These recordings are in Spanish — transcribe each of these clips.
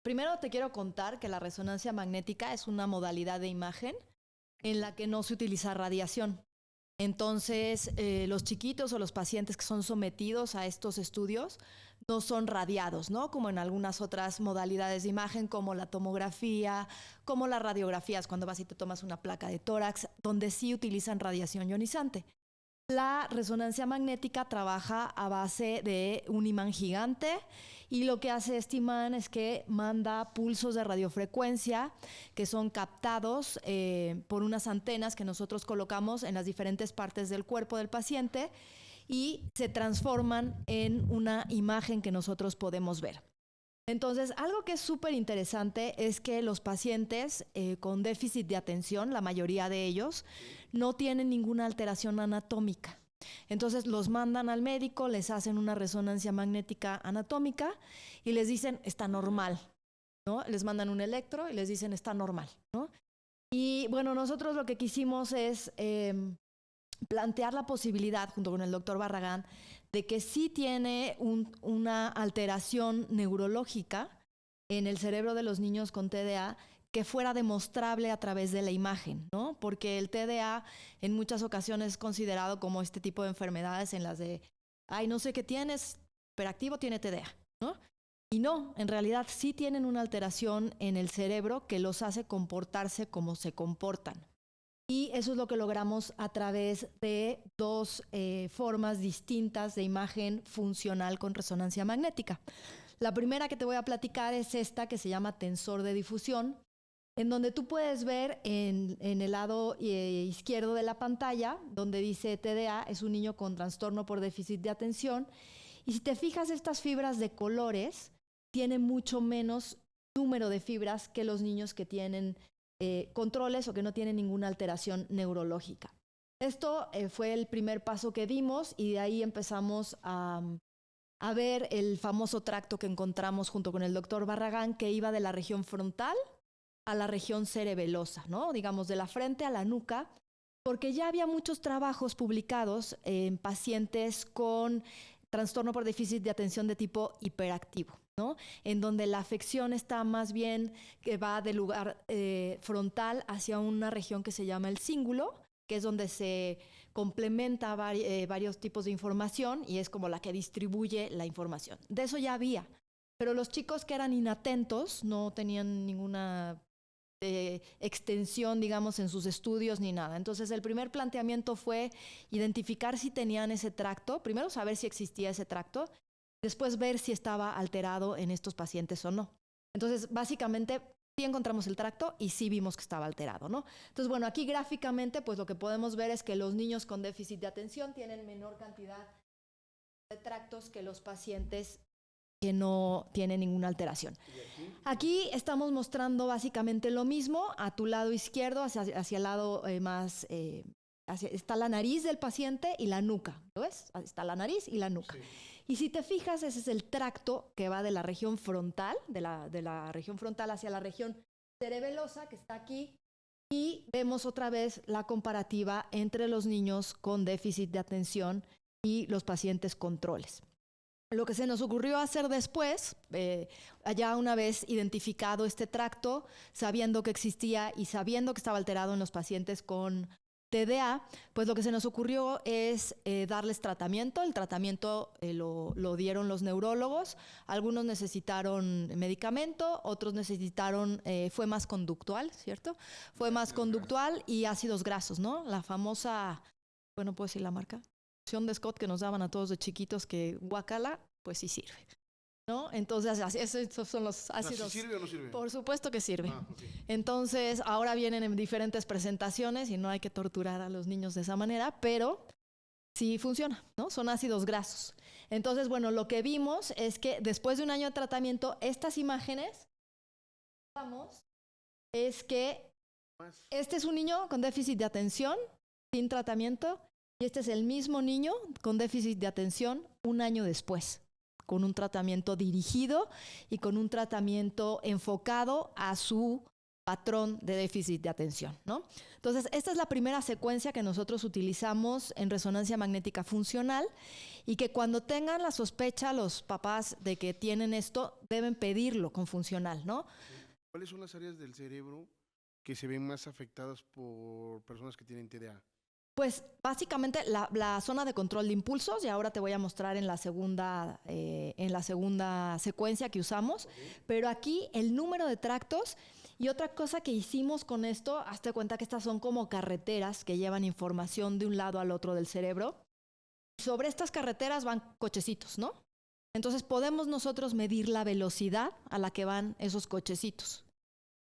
Primero te quiero contar que la resonancia magnética es una modalidad de imagen en la que no se utiliza radiación. Entonces, los chiquitos o los pacientes que son sometidos a estos estudios no son radiados, ¿no? Como en algunas otras modalidades de imagen, como la tomografía, como las radiografías, cuando vas y te tomas una placa de tórax, donde sí utilizan radiación ionizante. La resonancia magnética trabaja a base de un imán gigante y lo que hace este imán es que manda pulsos de radiofrecuencia que son captados por unas antenas que nosotros colocamos en las diferentes partes del cuerpo del paciente y se transforman en una imagen que nosotros podemos ver. Entonces, algo que es súper interesante es que los pacientes con déficit de atención, la mayoría de ellos, no tienen ninguna alteración anatómica. Entonces los mandan al médico, les hacen una resonancia magnética anatómica y les dicen, está normal, ¿no? Les mandan un electro y les dicen, está normal, ¿no? Y bueno, nosotros lo que quisimos es plantear la posibilidad, junto con el doctor Barragán, de que sí tiene una alteración neurológica en el cerebro de los niños con TDA que fuera demostrable a través de la imagen, ¿no? Porque el TDA en muchas ocasiones es considerado como este tipo de enfermedades en las de, ay, no sé qué tienes, hiperactivo tiene TDA, ¿no? Y no, en realidad sí tienen una alteración en el cerebro que los hace comportarse como se comportan. Y eso es lo que logramos a través de dos formas distintas de imagen funcional con resonancia magnética. La primera que te voy a platicar es esta que se llama tensor de difusión, en donde tú puedes ver en el lado izquierdo de la pantalla, donde dice TDA, es un niño con trastorno por déficit de atención. Y si te fijas, estas fibras de colores tienen mucho menos número de fibras que los niños que tienen controles o que no tienen ninguna alteración neurológica. Esto fue el primer paso que dimos y de ahí empezamos a ver el famoso tracto que encontramos junto con el doctor Barragán, que iba de la región frontal a la región cerebelosa, ¿no? Digamos, de la frente a la nuca, porque ya había muchos trabajos publicados en pacientes con trastorno por déficit de atención de tipo hiperactivo, ¿no? En donde la afección está más bien que va del lugar frontal hacia una región que se llama el cíngulo, que es donde se complementa varios tipos de información y es como la que distribuye la información. De eso ya había, pero los chicos que eran inatentos, no tenían ninguna extensión, digamos, en sus estudios ni nada. Entonces, el primer planteamiento fue identificar si tenían ese tracto, primero saber si existía ese tracto, después ver si estaba alterado en estos pacientes o no. Entonces, básicamente, sí encontramos el tracto y sí vimos que estaba alterado, ¿no? Entonces, bueno, aquí gráficamente, pues lo que podemos ver es que los niños con déficit de atención tienen menor cantidad de tractos que los pacientes que no tienen ninguna alteración. Aquí estamos mostrando básicamente lo mismo. A tu lado izquierdo, hacia el lado más... está la nariz del paciente y la nuca, ¿lo ves? Está la nariz y la nuca. Sí. Y si te fijas, ese es el tracto que va de la región frontal, de la región frontal hacia la región cerebelosa, que está aquí. Y vemos otra vez la comparativa entre los niños con déficit de atención y los pacientes controles. Lo que se nos ocurrió hacer después, ya una vez identificado este tracto, sabiendo que existía y sabiendo que estaba alterado en los pacientes con TDA, pues lo que se nos ocurrió es darles tratamiento. El tratamiento lo dieron los neurólogos. Algunos necesitaron medicamento, otros necesitaron, fue más conductual, ¿cierto? Fue más conductual y ácidos grasos, ¿no? La famosa, bueno, ¿puedo decir la marca? De Scott que nos daban a todos de chiquitos que guacala, pues sí sirve, ¿no? Entonces, esos son los ácidos. ¿Sí sirve o no sirve? Por supuesto que sirve. Okay. Entonces, ahora vienen en diferentes presentaciones y no hay que torturar a los niños de esa manera, pero sí funciona, ¿no? Son ácidos grasos. Entonces, bueno, lo que vimos es que después de un año de tratamiento, estas imágenes, es que este es un niño con déficit de atención, sin tratamiento, y este es el mismo niño con déficit de atención un año después, con un tratamiento dirigido y con un tratamiento enfocado a su patrón de déficit de atención, ¿no? Entonces, esta es la primera secuencia que nosotros utilizamos en resonancia magnética funcional y que cuando tengan la sospecha los papás de que tienen esto, deben pedirlo con funcional, ¿no? ¿Cuáles son las áreas del cerebro que se ven más afectadas por personas que tienen TDA? Pues básicamente la zona de control de impulsos, y ahora te voy a mostrar en la segunda secuencia que usamos, pero aquí el número de tractos. Y otra cosa que hicimos con esto, hazte cuenta que estas son como carreteras que llevan información de un lado al otro del cerebro. Sobre estas carreteras van cochecitos, ¿no? Entonces podemos nosotros medir la velocidad a la que van esos cochecitos.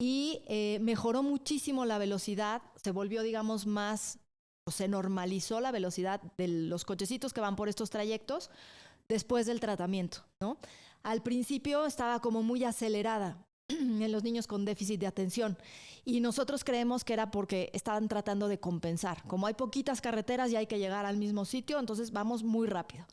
Y mejoró muchísimo la velocidad, se volvió, digamos, más, o se normalizó la velocidad de los cochecitos que van por estos trayectos después del tratamiento, ¿no? Al principio estaba como muy acelerada en los niños con déficit de atención y nosotros creemos que era porque estaban tratando de compensar. Como hay poquitas carreteras y hay que llegar al mismo sitio, entonces vamos muy rápido.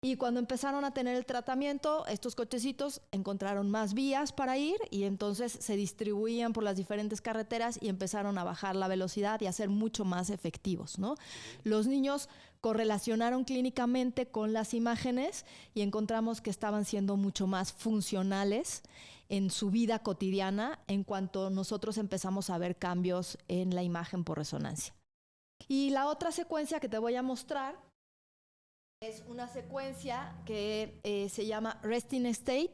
Y cuando empezaron a tener el tratamiento, estos cochecitos encontraron más vías para ir y entonces se distribuían por las diferentes carreteras y empezaron a bajar la velocidad y a ser mucho más efectivos, ¿no? Los niños correlacionaron clínicamente con las imágenes y encontramos que estaban siendo mucho más funcionales en su vida cotidiana en cuanto nosotros empezamos a ver cambios en la imagen por resonancia. Y la otra secuencia que te voy a mostrar es una secuencia que se llama Resting State.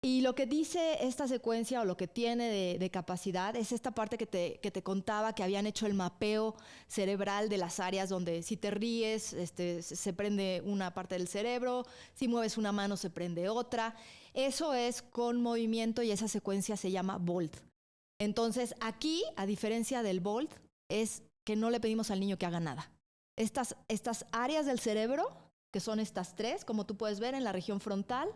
Y lo que dice esta secuencia o lo que tiene de capacidad es esta parte que te contaba, que habían hecho el mapeo cerebral de las áreas donde si te ríes se prende una parte del cerebro, si mueves una mano se prende otra. Eso es con movimiento y esa secuencia se llama Volt. Entonces aquí, a diferencia del Volt, es que no le pedimos al niño que haga nada. Estas áreas del cerebro, que son estas tres, como tú puedes ver en la región frontal,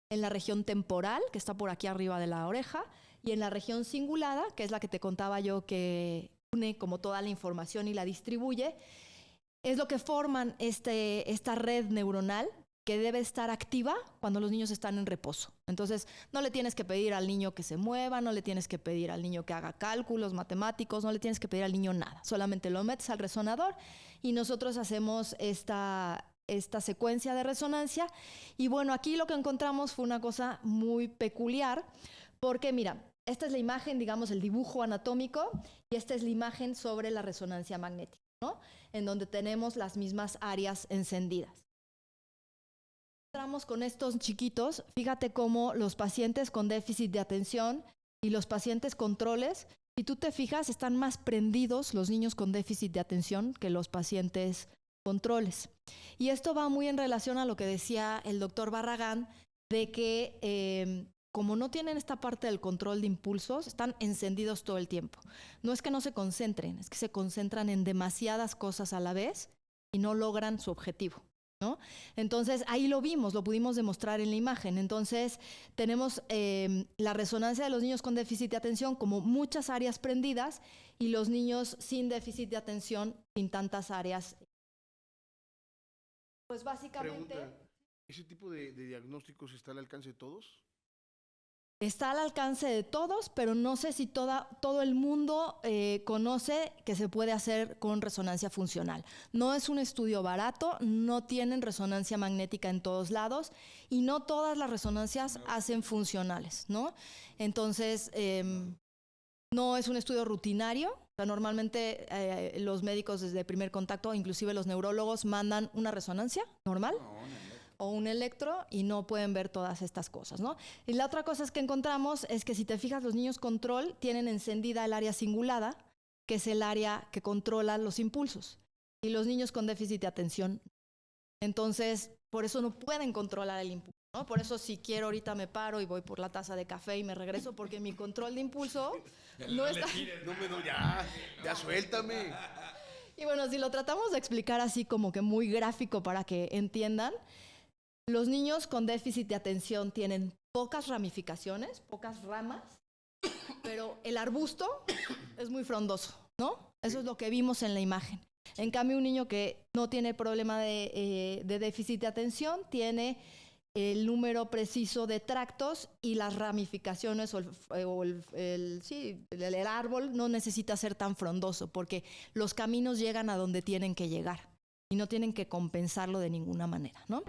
en la región temporal, que está por aquí arriba de la oreja, y en la región cingulada, que es la que te contaba yo que une como toda la información y la distribuye, es lo que forman esta red neuronal que debe estar activa cuando los niños están en reposo. Entonces, no le tienes que pedir al niño que se mueva, no le tienes que pedir al niño que haga cálculos matemáticos, no le tienes que pedir al niño nada. Solamente lo metes al resonador y nosotros hacemos esta secuencia de resonancia. Y bueno, aquí lo que encontramos fue una cosa muy peculiar, porque mira, esta es la imagen, digamos, el dibujo anatómico, y esta es la imagen sobre la resonancia magnética, ¿no? En donde tenemos las mismas áreas encendidas. Entramos con estos chiquitos, fíjate cómo los pacientes con déficit de atención y los pacientes controles, si tú te fijas, están más prendidos los niños con déficit de atención que los pacientes controles. Y esto va muy en relación a lo que decía el doctor Barragán, de que como no tienen esta parte del control de impulsos, están encendidos todo el tiempo. No es que no se concentren, es que se concentran en demasiadas cosas a la vez y no logran su objetivo, ¿no? Entonces ahí lo vimos, lo pudimos demostrar en la imagen. Entonces tenemos la resonancia de los niños con déficit de atención como muchas áreas prendidas y los niños sin déficit de atención sin tantas áreas. Pues básicamente... Pregunta, ¿ese tipo de diagnósticos está al alcance de todos? Está al alcance de todos, pero no sé si todo el mundo conoce que se puede hacer con resonancia funcional. No es un estudio barato, no tienen resonancia magnética en todos lados y no todas las resonancias hacen funcionales, ¿no? Entonces, no es un estudio rutinario. O sea, normalmente los médicos desde primer contacto, inclusive los neurólogos, mandan una resonancia normal o un electro y no pueden ver todas estas cosas, ¿no? Y la otra cosa que encontramos es que si te fijas, los niños control tienen encendida el área cingulada, que es el área que controla los impulsos, y los niños con déficit de atención. Entonces, por eso no pueden controlar el impulso, ¿no? Por eso si quiero ahorita me paro y voy por la taza de café y me regreso, porque mi control de impulso no está... No me doy, ya suéltame. Y bueno, si lo tratamos de explicar así como que muy gráfico para que entiendan, los niños con déficit de atención tienen pocas ramificaciones, pocas ramas, pero el arbusto es muy frondoso, ¿no? Eso es lo que vimos en la imagen. En cambio, un niño que no tiene problema de déficit de atención tiene el número preciso de tractos y las ramificaciones el árbol no necesita ser tan frondoso porque los caminos llegan a donde tienen que llegar y no tienen que compensarlo de ninguna manera, ¿no?